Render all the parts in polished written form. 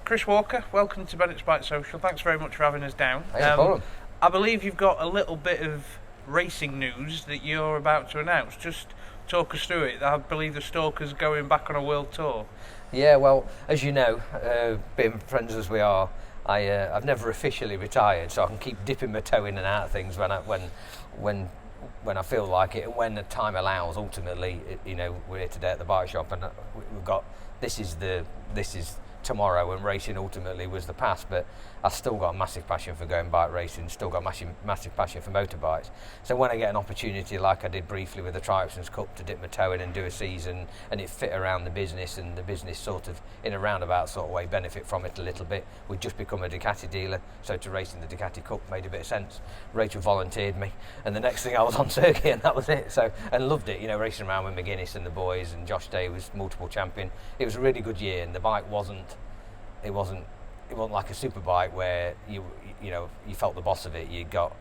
Chris Walker, welcome to Bennett's BikeSocial. Thanks very much for having us down. No problem. I believe you've got a little bit of racing news that you're about to announce. Just talk us through it. I believe the Stalker's going back on a world tour. Yeah, well, as you know, being friends as we are, I've never officially retired, so I can keep dipping my toe in and out of things when I feel like it, and when the time allows. Ultimately, we're here today at the bike shop, and we've got this is tomorrow, and racing ultimately was the past, but I've still got a massive passion for going bike racing, still got a massive passion for motorbikes. So when I get an opportunity, like I did briefly with the Tri-Options Cup, to dip my toe in and do a season, and it fit around the business, and the business sort of, in a roundabout sort of way, benefit from it a little bit. We'd just become a Ducati dealer, so to race in the Ducati Cup made a bit of sense. Rachel volunteered me, and the next thing I was on circuit, and that was it. So, and loved it, racing around with McGuinness and the boys, and Josh Day was multiple champion. It was a really good year, and the bike wasn't like a super bike where you felt the boss of it. You got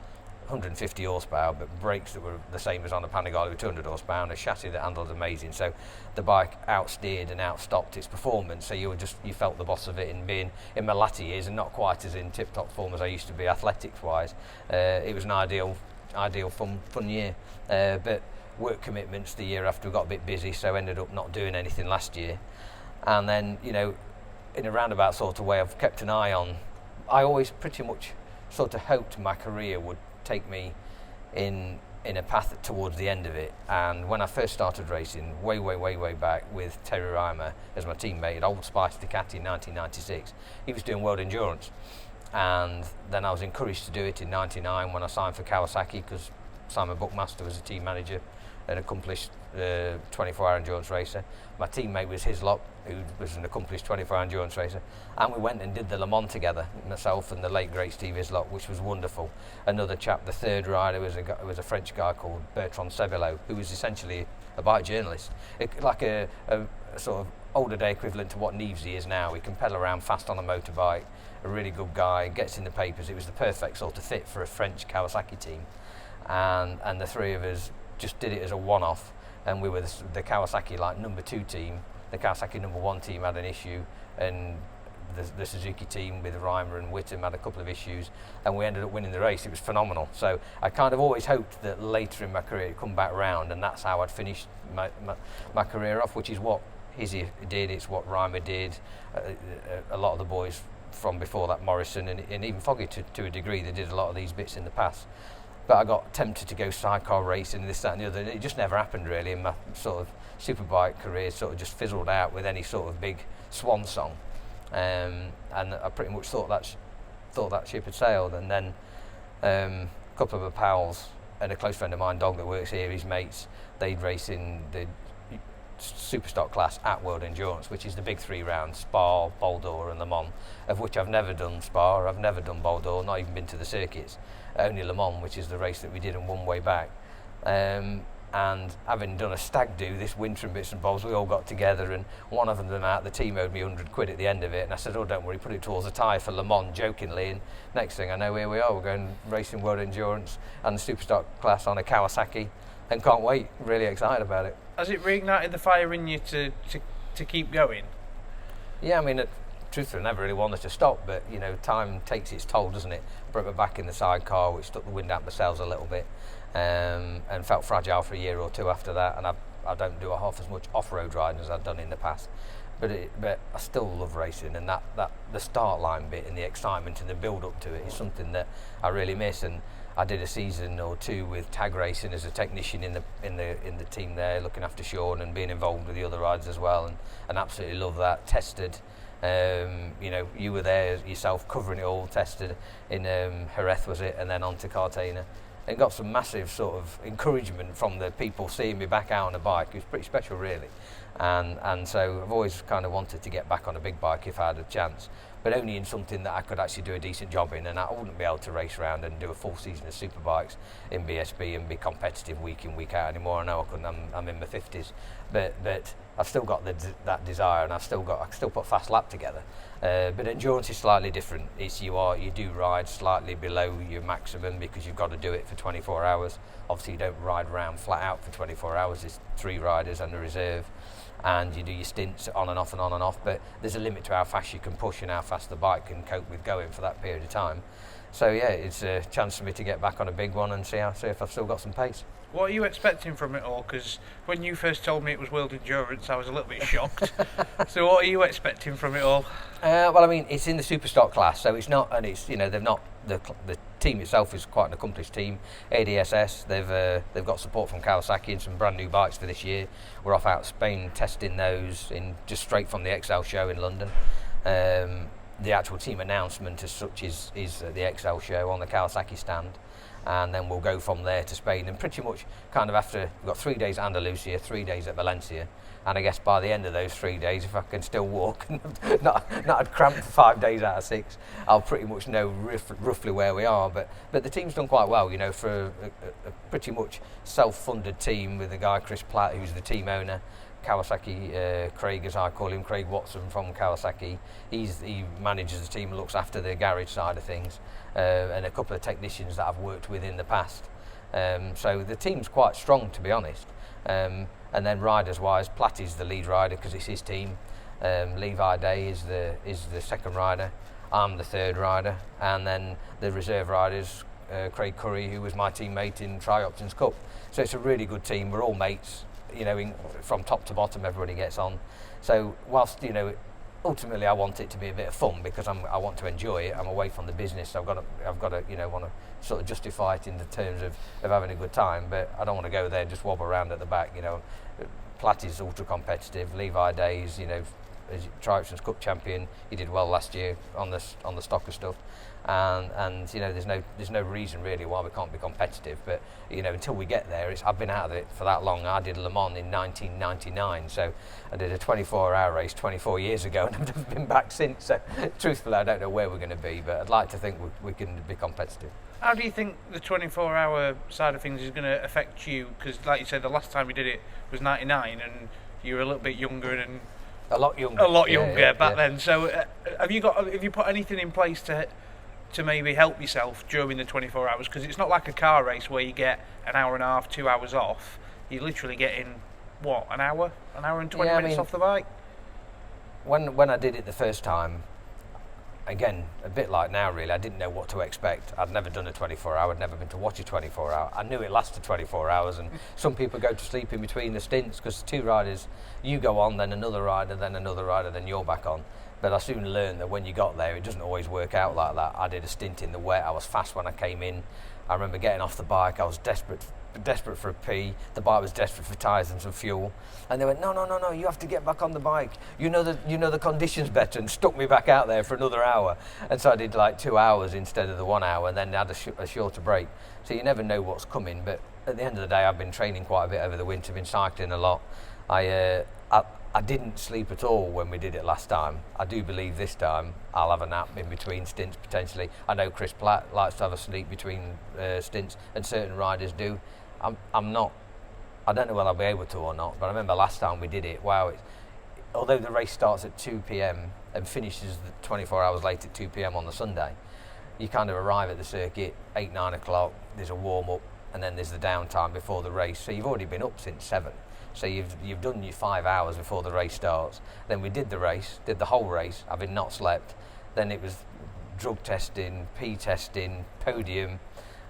150 horsepower, but brakes that were the same as on a Panigale with 200 horsepower, and a chassis that handled amazing. So the bike outsteered and outstopped its performance. So you felt the boss of it. In being in my latter years, and not quite as in tip-top form as I used to be athletics-wise, it was an ideal fun year. But work commitments the year after got a bit busy, so ended up not doing anything last year. And then in a roundabout sort of way, I've kept an eye on. I always pretty much sort of hoped my career would take me in a path towards the end of it. And when I first started racing, way back with Terry Reimer as my teammate at Old Spice Ducati in 1996, he was doing world endurance. And then I was encouraged to do it in 99 when I signed for Kawasaki, because Simon Buckmaster was a team manager, an accomplished 24-hour endurance racer. My teammate was Hislop, who was an accomplished 24-hour endurance racer, and we went and did the Le Mans together, myself and the late great Steve Hislop, which was wonderful. Another chap, the third rider, was a French guy called Bertrand Sebelot, who was essentially a bike journalist, like a sort of older day equivalent to what Neavesy is now. He can pedal around fast on a motorbike, a really good guy, gets in the papers. It was the perfect sort of fit for a French Kawasaki team, and the three of us just did it as a one-off, and we were the Kawasaki number 2 team. The Kawasaki number 1 team had an issue, and the Suzuki team with Reimer and Whittam had a couple of issues, and we ended up winning the race. It was phenomenal. So I kind of always hoped that later in my career it'd come back round, and that's how I'd finished my career off, which is what Izzy did, it's what Reimer did, a lot of the boys from before that, Morrison and even Foggy to a degree, they did a lot of these bits in the past. But I got tempted to go sidecar racing, this, that and the other. It just never happened really, and my sort of superbike career sort of just fizzled out with any sort of big swan song. And I pretty much thought that ship had sailed. And then a couple of my pals and a close friend of mine, Dog, that works here, his mates, they'd race in the superstock class at World Endurance, which is the big 3 rounds, Spa, Bol d'Or and Le Mans, of which I've never done Spa, I've never done Bol d'Or, not even been to the circuits, only Le Mans, which is the race that we did and won way back. And having done a stag do this winter and bits and bobs, we all got together, and one of them out, the team owed me 100 quid at the end of it, and I said, oh, don't worry, put it towards a tyre for Le Mans, jokingly, and next thing I know, here we are, we're going racing World Endurance and the superstock class on a Kawasaki, and can't wait, really excited about it. Has it reignited the fire in you to keep going? Yeah, I mean, truthfully, I never really wanted to stop, but time takes its toll, doesn't it? Broke my back in the sidecar, which took the wind out my sails a little bit, and felt fragile for a year or two after that. And I don't do half as much off-road riding as I've done in the past, but I still love racing, and that the start line bit and the excitement and the build up to it is something that I really miss. And I did a season or 2 with tag racing as a technician in the team there, looking after Sean and being involved with the other riders as well, and absolutely love that. Tested, you were there yourself covering it all. Tested in Jerez, was it, and then on to Cartagena, and got some massive sort of encouragement from the people seeing me back out on a bike. It was pretty special, really, and so I've always kind of wanted to get back on a big bike if I had a chance, but only in something that I could actually do a decent job in, and I wouldn't be able to race around and do a full season of superbikes in BSB and be competitive week in, week out anymore. I know I couldn't, I'm in my 50s, but I've still got that desire, and I still put fast lap together. But endurance is slightly different. You do ride slightly below your maximum because you've got to do it for 24 hours. Obviously you don't ride around flat out for 24 hours. There's 3 riders and a reserve, and you do your stints on and off and on and off, but there's a limit to how fast you can push and how fast the bike can cope with going for that period of time. So yeah, it's a chance for me to get back on a big one and see if I've still got some pace. What are you expecting from it all? Because when you first told me it was World Endurance, I was a little bit shocked. So what are you expecting from it all? Well, I mean, it's in the superstock class, so it's not, and it's, you know, they've not, the team itself is quite an accomplished team. ADSS, they've got support from Kawasaki and some brand new bikes for this year. We're off out of Spain testing those in just straight from the XL show in London. The actual team announcement as such is at the XL show on the Kawasaki stand. And then we'll go from there to Spain, and pretty much kind of after, we've got 3 days at Andalusia, 3 days at Valencia, and I guess by the end of those 3 days, if I can still walk and not had cramp for 5 days out of 6, I'll pretty much know roughly where we are. But the team's done quite well, you know, for a pretty much self-funded team with the guy Chris Platt, who's the team owner. Kawasaki, Craig, as I call him, Craig Watson from Kawasaki. He manages the team and looks after the garage side of things, and a couple of technicians that I've worked with in the past. So the team's quite strong, to be honest. And then riders-wise, Platty's the lead rider because it's his team. Levi Day is the second rider. I'm the third rider, and then the reserve riders, Craig Curry, who was my teammate in Tri-Options Cup. So it's a really good team. We're all mates. You know, from top to bottom, everybody gets on. So whilst, you know, ultimately I want it to be a bit of fun because I want to enjoy it. I'm away from the business, so I've got to, you know, want to sort of justify it in the terms of having a good time. But I don't want to go there and just wobble around at the back. You know, Platt is ultra competitive. Levi Days, you know, as Tri-Options Cup champion, he did well last year on the stocker stuff. And you know, there's no reason really why we can't be competitive. But you know, until we get there, I've been out of it for that long. I did Le Mans in 1999, so I did a 24-hour race 24 years ago, and I've never been back since. So truthfully, I don't know where we're going to be, but I'd like to think we can be competitive. How do you think the 24-hour side of things is going to affect you? Because, like you said, the last time you did it was 99, and you were a little bit younger and a lot younger back then. So, have you put anything in place to maybe help yourself during the 24 hours? Because it's not like a car race where you get an hour and a half, 2 hours off. You're literally getting what, an hour and 20 minutes off the bike. When I did it the first time, again, a bit like now really, I didn't know what to expect. I'd never done a 24-hour, I'd never been to watch a 24-hour. I knew it lasted 24 hours, and some people go to sleep in between the stints because 2 riders, you go on, then another rider, then you're back on. But I soon learned that when you got there, it doesn't always work out like that. I did a stint in the wet. I was fast when I came in. I remember getting off the bike. I was desperate for a pee. The bike was desperate for tyres and some fuel. And they went, no, you have to get back on the bike. You know the conditions better, and stuck me back out there for another hour. And so I did like 2 hours instead of the 1 hour, and then had a shorter break. So you never know what's coming. But at the end of the day, I've been training quite a bit over the winter, been cycling a lot. I didn't sleep at all when we did it last time. I do believe this time I'll have a nap in between stints potentially. I know Chris Platt likes to have a sleep between stints, and certain riders do. I'm not. I don't know whether I'll be able to or not. But I remember last time we did it. Wow! Although the race starts at 2 p.m. and finishes 24 hours late at 2 p.m. on the Sunday, you kind of arrive at the circuit 8-9 o'clock. There's a warm up, and then there's the downtime before the race. So you've already been up since 7. So you've done your 5 hours before the race starts. Then we did the whole race, having not slept. Then it was drug testing, pee testing, podium.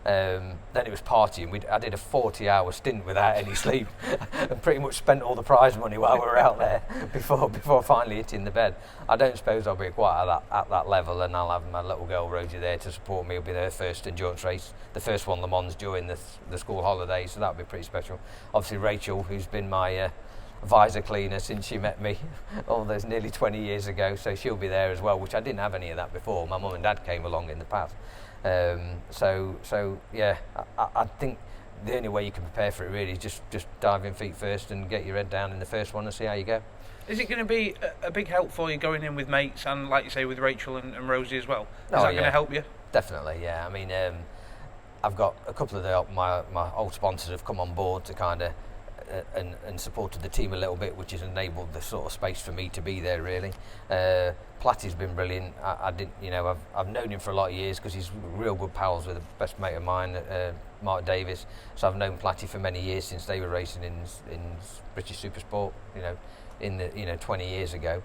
Then it was partying. I did a 40-hour stint without any sleep, and pretty much spent all the prize money while we were out there before finally hitting the bed. I don't suppose I'll be quite at that level, and I'll have my little girl Rosie there to support me. It'll be their first endurance race, the first one Le Mans during the school holidays, so that'll be pretty special. Obviously Rachel, who's been my visor cleaner since she met me all those nearly 20 years ago, so she'll be there as well, which I didn't have any of that before. My mum and dad came along in the past. So yeah, I think the only way you can prepare for it really is just dive in feet first and get your head down in the first one and see how you go. Is it going to be a big help for you going in with mates and, like you say, with Rachel and Rosie as well? Is that going to help you? Definitely, yeah. I mean, I've got a couple of my old sponsors have come on board to kind of and supported the team a little bit, which has enabled the sort of space for me to be there really. Platty's been brilliant. I've known him for a lot of years because he's real good pals with the best mate of mine, Mark Davis. So I've known Platty for many years since they were racing in British Supersport, in the 20 years ago.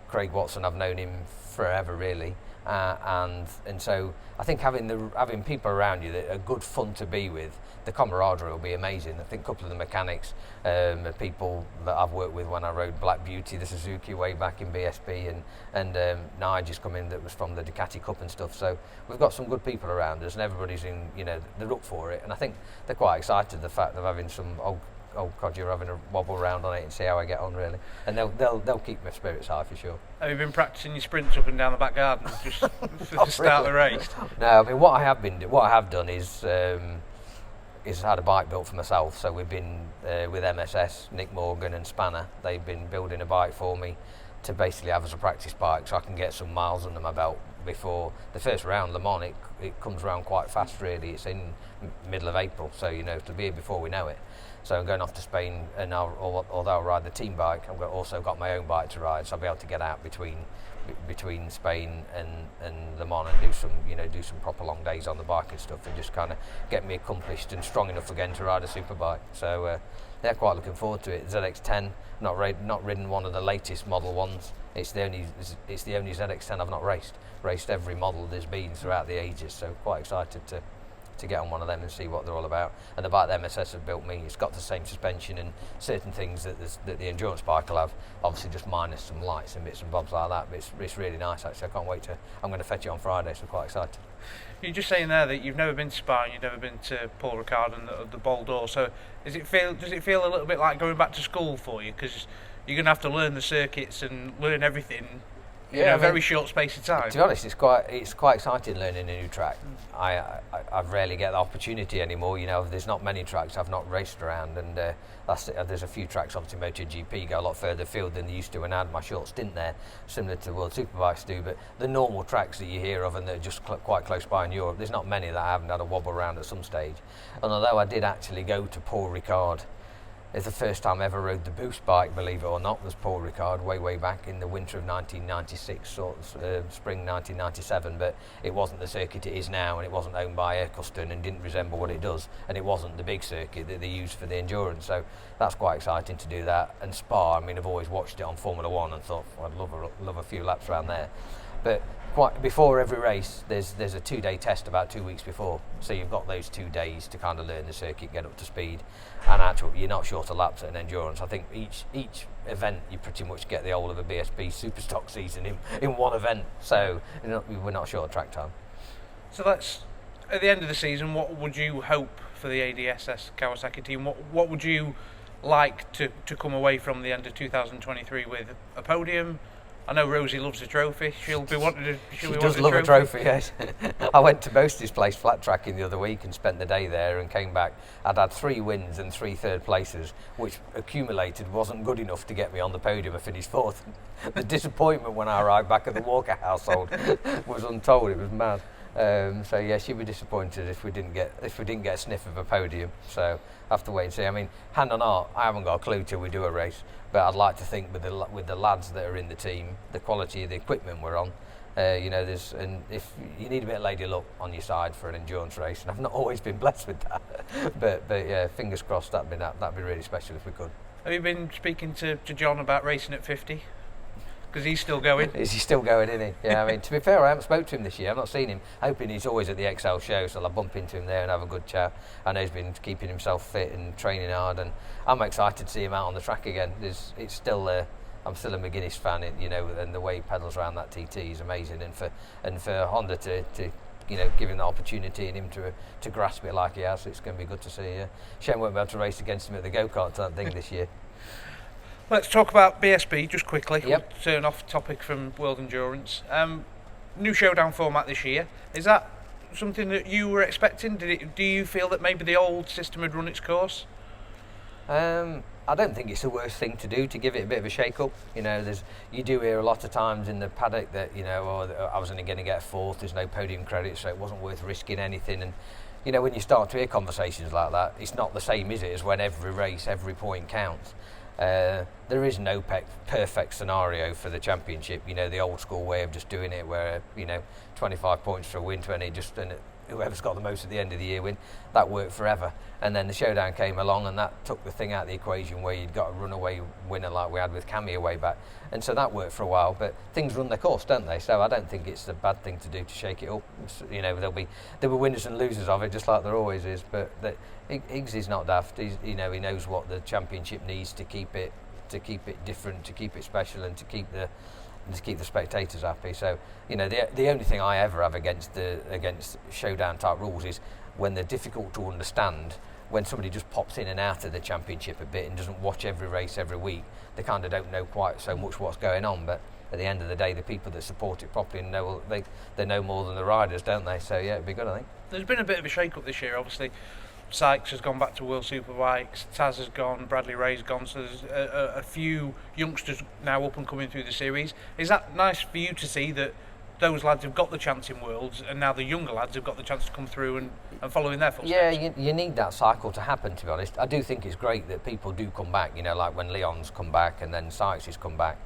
Craig Watson, I've known him forever really, and so I think having people around you that are good fun to be with, the camaraderie will be amazing. I think a couple of the mechanics are people that I've worked with when I rode Black Beauty, the Suzuki, way back in BSB, and Nigel's come in that was from the Ducati Cup and stuff. So we've got some good people around us, and everybody's they're up for it, and I think they're quite excited the fact of having some oh God, you're having a wobble around on it and see how I get on really, and they'll keep my spirits high for sure. Have you been practicing your sprints up and down the back garden just to start the race? No, I mean what I have done is had a bike built for myself. So we've been with MSS, Nick Morgan and Spanner. They've been building a bike for me to basically have as a practice bike, so I can get some miles under my belt before the first round. Le Mans, it comes around quite fast really. It's in middle of April, so it'll be here before we know it. So I'm going off to Spain, and although I'll ride the team bike, I've also got my own bike to ride, so I'll be able to get out between Spain and Le Mans and do some proper long days on the bike and stuff, and just kind of get me accomplished and strong enough again to ride a superbike. So they're quite looking forward to it. ZX10, not ridden one of the latest model ones. It's the only ZX10 I've not raced every model there's been throughout the ages. So quite excited to get on one of them and see what they're all about. And the bike that MSS have built me, it's got the same suspension and certain things that the endurance bike will have, obviously just minus some lights and bits and bobs like that, but it's really nice actually. I can't wait I'm going to fetch it on Friday, so quite excited. You're just saying there that you've never been to Spa and you've never been to Paul Ricard and the Bol d'Or, so does it feel a little bit like going back to school for you, because you're going to have to learn the circuits and learn everything in a very short space of time? To be honest, it's quite exciting learning a new track. I rarely get the opportunity anymore. There's not many tracks I've not raced around, and there's a few tracks. Obviously, MotoGP go a lot further afield than they used to when I had my short stint there, similar to World Superbikes do. But the normal tracks that you hear of and that are just quite close by in Europe, there's not many that I haven't had a wobble around at some stage. And although I did actually go to Paul Ricard, it's the first time I ever rode the boost bike, believe it or not, was Paul Ricard way back in the winter of 1996, spring 1997, but it wasn't the circuit it is now, and it wasn't owned by Aircuston and didn't resemble what it does, and it wasn't the big circuit that they use for the endurance, so that's quite exciting to do that. And Spa, I've always watched it on Formula 1 and thought I'd love a few laps around there. But before every race, there's a 2-day test about 2 weeks before, so you've got those 2 days to kind of learn the circuit, get up to speed, and actually you're not short of laps at an endurance. I think each event you pretty much get the whole of a BSB superstock season in one event, so we're not short of track time. So that's at the end of the season. What would you hope for the ADSS Kawasaki team? What would you like to come away from the end of 2023 with? A podium? I know Rosie loves a trophy. She'll be wanting to. She does love a trophy, yes. I went to Boastie's place flat tracking the other week and spent the day there and came back. I'd had 3 wins and 3 third places, which accumulated wasn't good enough to get me on the podium. I finished 4th. The disappointment when I arrived back at the Walker household was untold. It was mad. So yeah, she'd be disappointed if we didn't get a sniff of a podium. So I have to wait and see. Hand on heart, I haven't got a clue till we do a race. But I'd like to think with the lads that are in the team, the quality of the equipment we're on, and if you need a bit of lady luck on your side for an endurance race, and I've not always been blessed with that. but yeah, fingers crossed that'd be really special if we could. Have you been speaking to John about racing at 50? Because he's still going. Is he still going, isn't he? Yeah, to be fair, I haven't spoke to him this year. I've not seen him. Hoping he's always at the XL show, so I'll bump into him there and have a good chat. I know he's been keeping himself fit and training hard, and I'm excited to see him out on the track again. It's still I'm still a McGuinness fan, and the way he pedals around that TT is amazing. And for Honda to give him the opportunity and him to grasp it like he has, it's going to be good to see. Shame we won't be able to race against him at the go-kart thing this year. Let's talk about BSB just quickly. Yep. We'll turn off topic from World Endurance. New showdown format this year. Is that something that you were expecting? Do you feel that maybe the old system had run its course? I don't think it's the worst thing to do, to give it a bit of a shake-up. You do hear a lot of times in the paddock that I was only going to get 4th. There's no podium credit, so it wasn't worth risking anything. And when you start to hear conversations like that, it's not the same, is it, as when every race, every point counts. There is no perfect scenario for the championship. The old school way of just doing it, where 25 points for a win, 20 just, and whoever's got the most at the end of the year win. That worked forever. And then the showdown came along, and that took the thing out of the equation where you'd got a runaway winner like we had with Cammy way back. And so that worked for a while. But things run their course, don't they? So I don't think it's a bad thing to do to shake it up. You know, there'll be winners and losers of it, just like there always is. But Higgs is not daft. He knows what the championship needs to keep it different, to keep it special, and to keep the spectators happy. So, you know, the only thing I ever have against showdown type rules is when they're difficult to understand. When somebody just pops in and out of the championship a bit and doesn't watch every race every week, they kind of don't know quite so much what's going on. But at the end of the day, the people that support it properly know they know more than the riders, don't they? So yeah, it'd be good, I think. There's been a bit of a shake-up this year, obviously. Sykes has gone back to World Superbikes, Taz has gone, Bradley Ray's gone, so there's a few youngsters now up and coming through the series. Is that nice for you to see that those lads have got the chance in Worlds, and now the younger lads have got the chance to come through and follow in their footsteps? Yeah, you need that cycle to happen, to be honest. I do think it's great that people do come back, you know, like when Leon's come back and then Sykes has come back.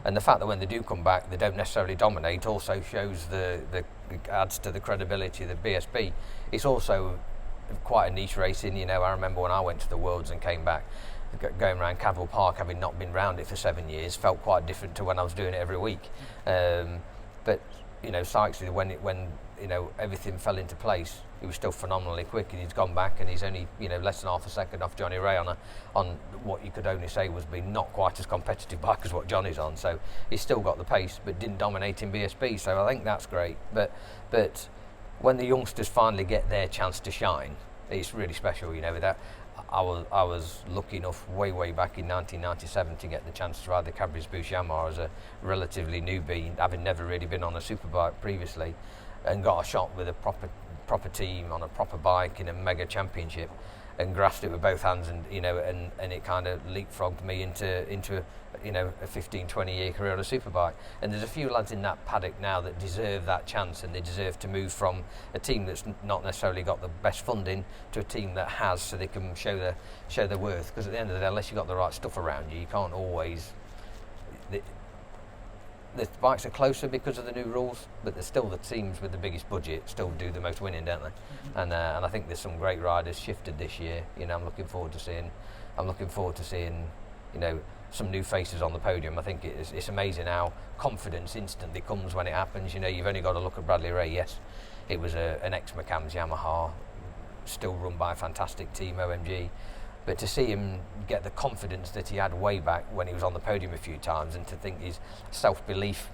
And the fact that when they do come back, they don't necessarily dominate also shows adds to the credibility of the BSB. It's also quite a niche racing, you know. I remember when I went to the Worlds and came back, going around Cadwell Park, having not been round it for 7 years, felt quite different to when I was doing it every week. But you know, Sykes, when you know everything fell into place, he was still phenomenally quick, and he's gone back and he's only, you know, less than half a second off Johnny Ray on what you could only say was being not quite as competitive bike as what Johnny's on. So he's still got the pace, but didn't dominate in BSB. So I think that's great. But when the youngsters finally get their chance to shine, it's really special, you know. With that, I was lucky enough way back in 1997 to get the chance to ride the Cadbury's Boost Yamaha as a relatively newbie, having never really been on a superbike previously, and got a shot with a proper team on a proper bike in a mega championship, and grasped it with both hands, and you know, and it kind of leapfrogged me into you know, a 15-20 year career on a superbike. And there's a few lads in that paddock now that deserve that chance, and they deserve to move from a team that's not necessarily got the best funding to a team that has, so they can show their worth. Because at the end of the day, unless you've got the right stuff around you, you can't always. The bikes are closer because of the new rules, but there's still the teams with the biggest budget still do the most winning, don't they? Mm-hmm. And I think there's some great riders shifted this year. You know, I'm looking forward to seeing, you know, some new faces on the podium. I think it's amazing how confidence instantly comes when it happens. You know, you've only got to look at Bradley Ray. Yes, it was an ex-McCann's Yamaha, still run by a fantastic team, OMG. But to see him get the confidence that he had way back when he was on the podium a few times, and to think his self-belief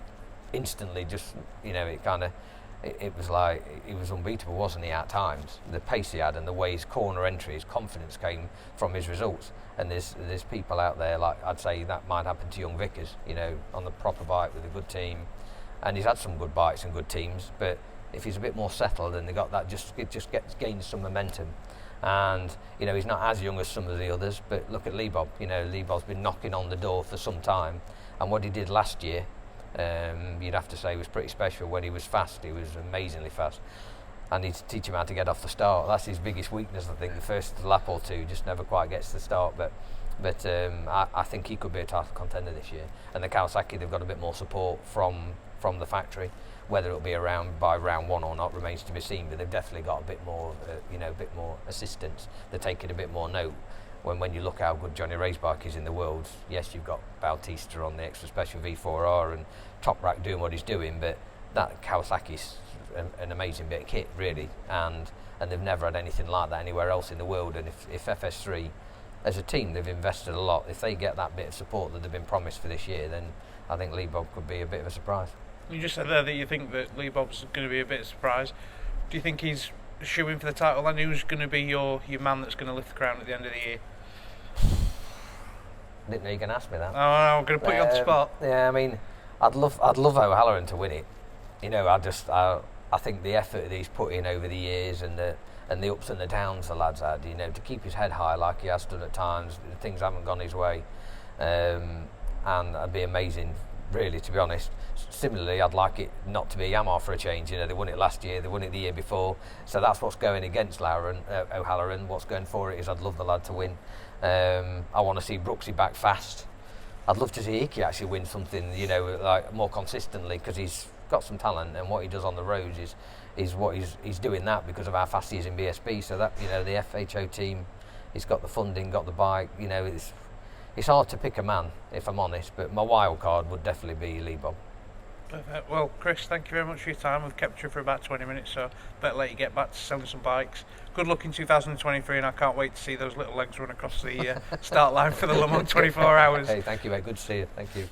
instantly just, you know, it was like he was unbeatable, wasn't he, at times? The pace he had and the way his corner entry, his confidence came from his results. And there's people out there, like I'd say that might happen to young Vickers, you know, on the proper bike with a good team. And he's had some good bikes and good teams, but if he's a bit more settled and they got that, it just gains some momentum. And you know, he's not as young as some of the others, but look at Liebob. You know, Liebob's been knocking on the door for some time, and what he did last year, you'd have to say was pretty special. When he was fast, he was amazingly fast, and he'd teach him how to get off the start. That's his biggest weakness, I think. The first lap or two just never quite gets to the start, but I think he could be a title contender this year. And the Kawasaki, they've got a bit more support from the factory. Whether it'll be around by round one or not remains to be seen, but they've definitely got a bit more, a bit more assistance. They're taking a bit more note. When you look how good Johnny Ray's bike is in the world, yes, you've got Bautista on the extra special V4R and Top Rack doing what he's doing, but that Kawasaki's an amazing bit of kit, really, and they've never had anything like that anywhere else in the world. And if FS3, as a team, they've invested a lot. If they get that bit of support that they've been promised for this year, then I think Liebob could be a bit of a surprise. You just said there that you think that Liebob's going to be a bit of a surprise. Do you think he's shooing for the title, and who's going to be your man that's going to lift the crown at the end of the year? I didn't know you were going to ask me that. Oh, I'm going to put you on the spot. Yeah, I mean, I'd love O'Halloran to win it. You know, I think the effort that he's put in over the years and the ups and the downs the lad's had, you know, to keep his head high like he has done at times, things haven't gone his way, and it'd be amazing, really, to be honest. Similarly, I'd like it not to be a Yamaha for a change. You know, they won it last year, they won it the year before, so that's what's going against O'Halloran. What's going for it is I'd love the lad to win. I want to see Brooksy back fast. I'd love to see Icky actually win something, you know, like more consistently, because got some talent, and what he does on the roads is what he's doing that because of how fast he is in BSB. So that, you know, the FHO team, he's got the funding, got the bike. You know, it's hard to pick a man, if I'm honest, but my wild card would definitely be Lee Bob. Perfect. Well, Chris, thank you very much for your time. We've kept you for about 20 minutes, so better let you get back to selling some bikes. Good luck in 2023, and I can't wait to see those little legs run across the start line for the Le Mans 24 hours. Hey, thank you, mate. Good to see you. Thank you.